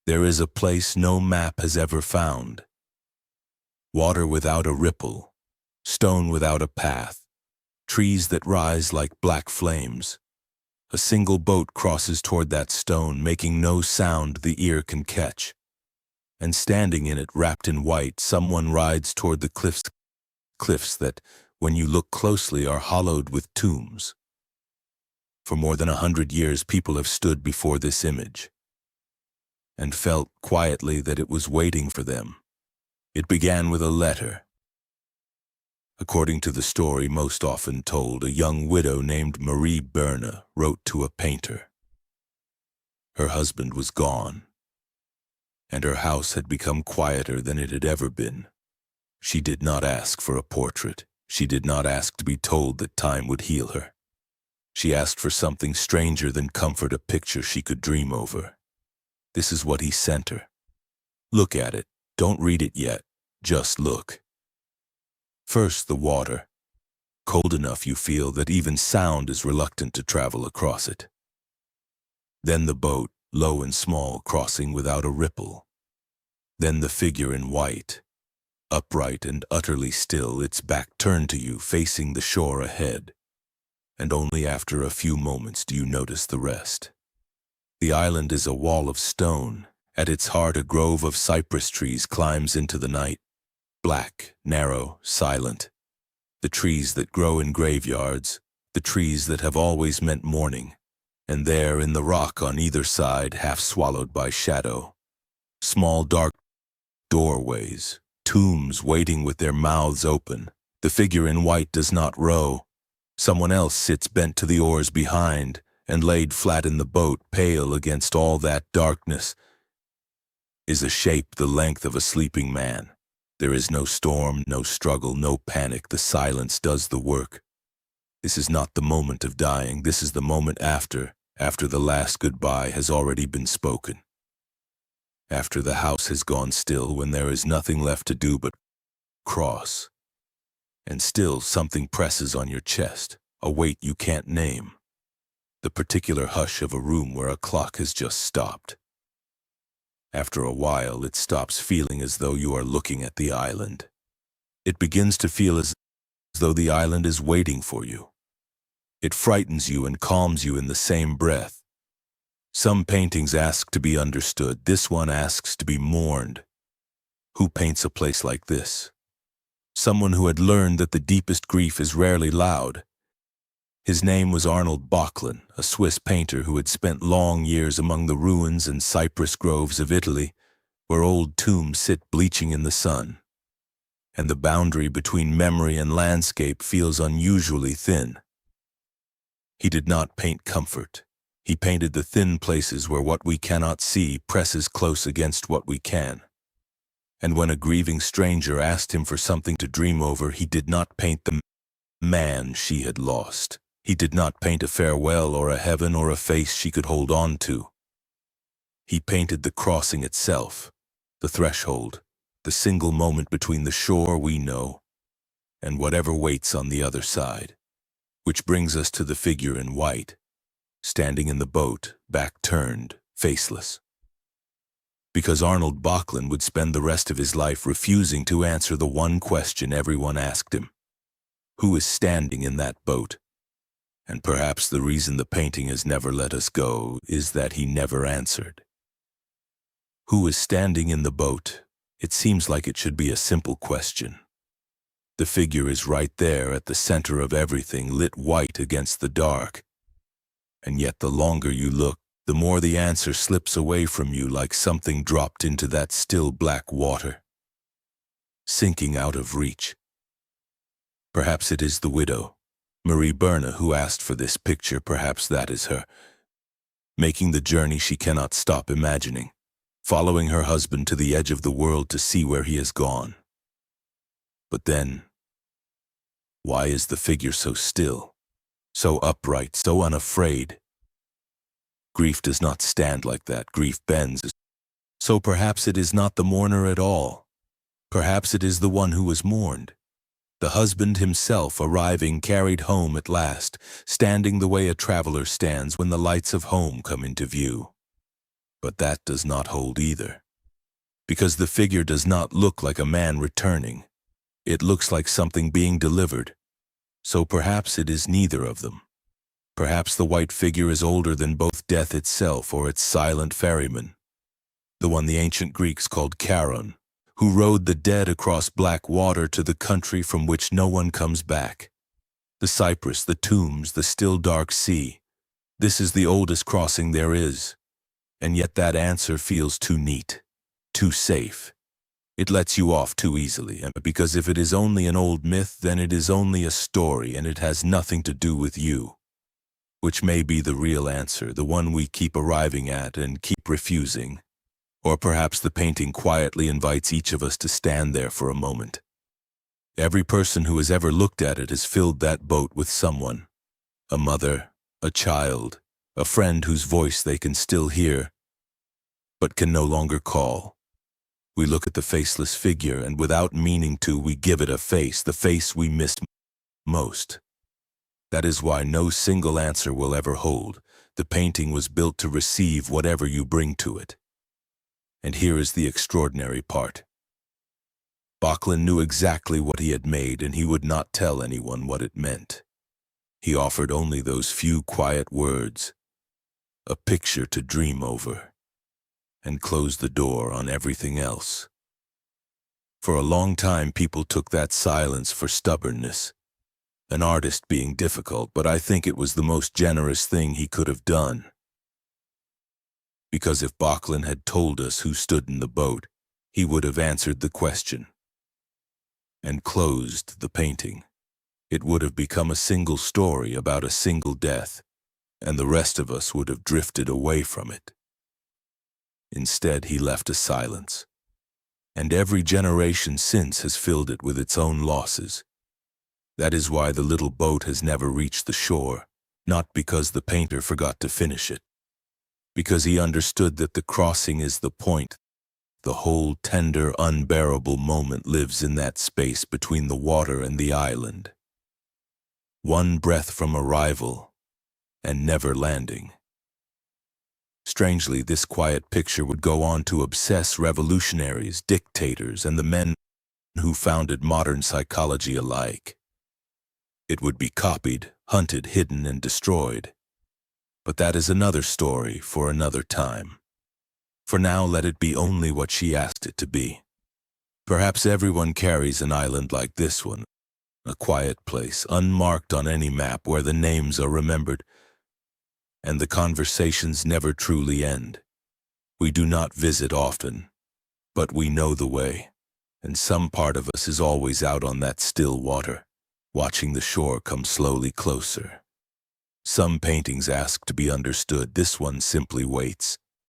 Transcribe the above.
There is a place no map has ever found. Water without a ripple, stone without a path, trees that rise like black flames. A single boat crosses toward that stone, making no sound the ear can catch. And standing in it, wrapped in white, someone rides toward the cliffs that, when you look closely, are hollowed with tombs. For more than 100 years, people have stood before this image and felt quietly that it was waiting for them. It began with a letter. According to the story most often told, a young widow named Marie Berna wrote to a painter. Her husband was gone, and her house had become quieter than it had ever been. She did not ask for a portrait. She did not ask to be told that time would heal her. She asked for something stranger than comfort, a picture she could dream over. This is what he sent her. Look at it. Don't read it yet. Just look. First, the water, cold enough you feel that even sound is reluctant to travel across it. Then the boat, low and small, crossing without a ripple. Then the figure in white, upright and utterly still, its back turned to you, facing the shore ahead. And only after a few moments do you notice the rest. The island is a wall of stone. At its heart, a grove of cypress trees climbs into the night. Black, narrow, silent. The trees that grow in graveyards, the trees that have always meant mourning. And there, in the rock on either side, half swallowed by shadow, small dark doorways, tombs waiting with their mouths open. The figure in white does not row. Someone else sits bent to the oars behind, and laid flat in the boat, pale against all that darkness, is a shape the length of a sleeping man. There is no storm, no struggle, no panic. The silence does the work. This is not the moment of dying. This is the moment after the last goodbye has already been spoken. After the house has gone still, when there is nothing left to do but cross. And still something presses on your chest, a weight you can't name. The particular hush of a room where a clock has just stopped. After a while, it stops feeling as though you are looking at the island. It begins to feel as though the island is waiting for you. It frightens you and calms you in the same breath. Some paintings ask to be understood. This one asks to be mourned. Who paints a place like this? Someone who had learned that the deepest grief is rarely loud. His name was Arnold Böcklin, a Swiss painter who had spent long years among the ruins and cypress groves of Italy, where old tombs sit bleaching in the sun. And the boundary between memory and landscape feels unusually thin. He did not paint comfort. He painted the thin places where what we cannot see presses close against what we can. And when a grieving stranger asked him for something to dream over, he did not paint the man she had lost. He did not paint a farewell or a heaven or a face she could hold on to. He painted the crossing itself, the threshold, the single moment between the shore we know and whatever waits on the other side. Which brings us to the figure in white, standing in the boat, back turned, faceless. Because Arnold Böcklin would spend the rest of his life refusing to answer the one question everyone asked him. Who is standing in that boat? And perhaps the reason the painting has never let us go is that he never answered. Who is standing in the boat? It seems like it should be a simple question. The figure is right there at the center of everything, lit white against the dark. And yet the longer you look, the more the answer slips away from you, like something dropped into that still black water, sinking out of reach. Perhaps it is the widow, Marie Berna, who asked for this picture. Perhaps that is her, making the journey she cannot stop imagining, following her husband to the edge of the world to see where he has gone. But then, why is the figure so still, so upright, so unafraid? Grief does not stand like that. Grief bends. So perhaps it is not the mourner at all. Perhaps it is the one who was mourned. The husband himself, arriving, carried home at last, standing the way a traveler stands when the lights of home come into view. But that does not hold either, because the figure does not look like a man returning. It looks like something being delivered. So perhaps it is neither of them. Perhaps the white figure is older than both death itself or its silent ferryman, the one the ancient Greeks called Charon, who rowed the dead across black water to the country from which no one comes back. The Cypress, the tombs, the still dark sea. This is the oldest crossing there is. And yet that answer feels too neat, too safe. It lets you off too easily, and because if it is only an old myth, then it is only a story and it has nothing to do with you. Which may be the real answer, the one we keep arriving at and keep refusing. Or perhaps the painting quietly invites each of us to stand there for a moment. Every person who has ever looked at it has filled that boat with someone. A mother, a child, a friend whose voice they can still hear, but can no longer call. We look at the faceless figure, and without meaning to, we give it a face, the face we missed most. That is why no single answer will ever hold. The painting was built to receive whatever you bring to it. And here is the extraordinary part. Böcklin knew exactly what he had made, and he would not tell anyone what it meant. He offered only those few quiet words, a picture to dream over, and closed the door on everything else. For a long time, people took that silence for stubbornness, an artist being difficult, but I think it was the most generous thing he could have done. Because if Böcklin had told us who stood in the boat, he would have answered the question and closed the painting. It would have become a single story about a single death, and the rest of us would have drifted away from it. Instead, he left a silence, and every generation since has filled it with its own losses. That is why the little boat has never reached the shore, not because the painter forgot to finish it, because he understood that the crossing is the point. The whole tender, unbearable moment lives in that space between the water and the island. One breath from arrival and never landing. Strangely, this quiet picture would go on to obsess revolutionaries, dictators, and the men who founded modern psychology alike. It would be copied, hunted, hidden, and destroyed. But that is another story for another time. For now, let it be only what she asked it to be. Perhaps everyone carries an island like this one, a quiet place, unmarked on any map, where the names are remembered, and the conversations never truly end. We do not visit often, but we know the way, and some part of us is always out on that still water, watching the shore come slowly closer. Some paintings ask to be understood. This one simply waits.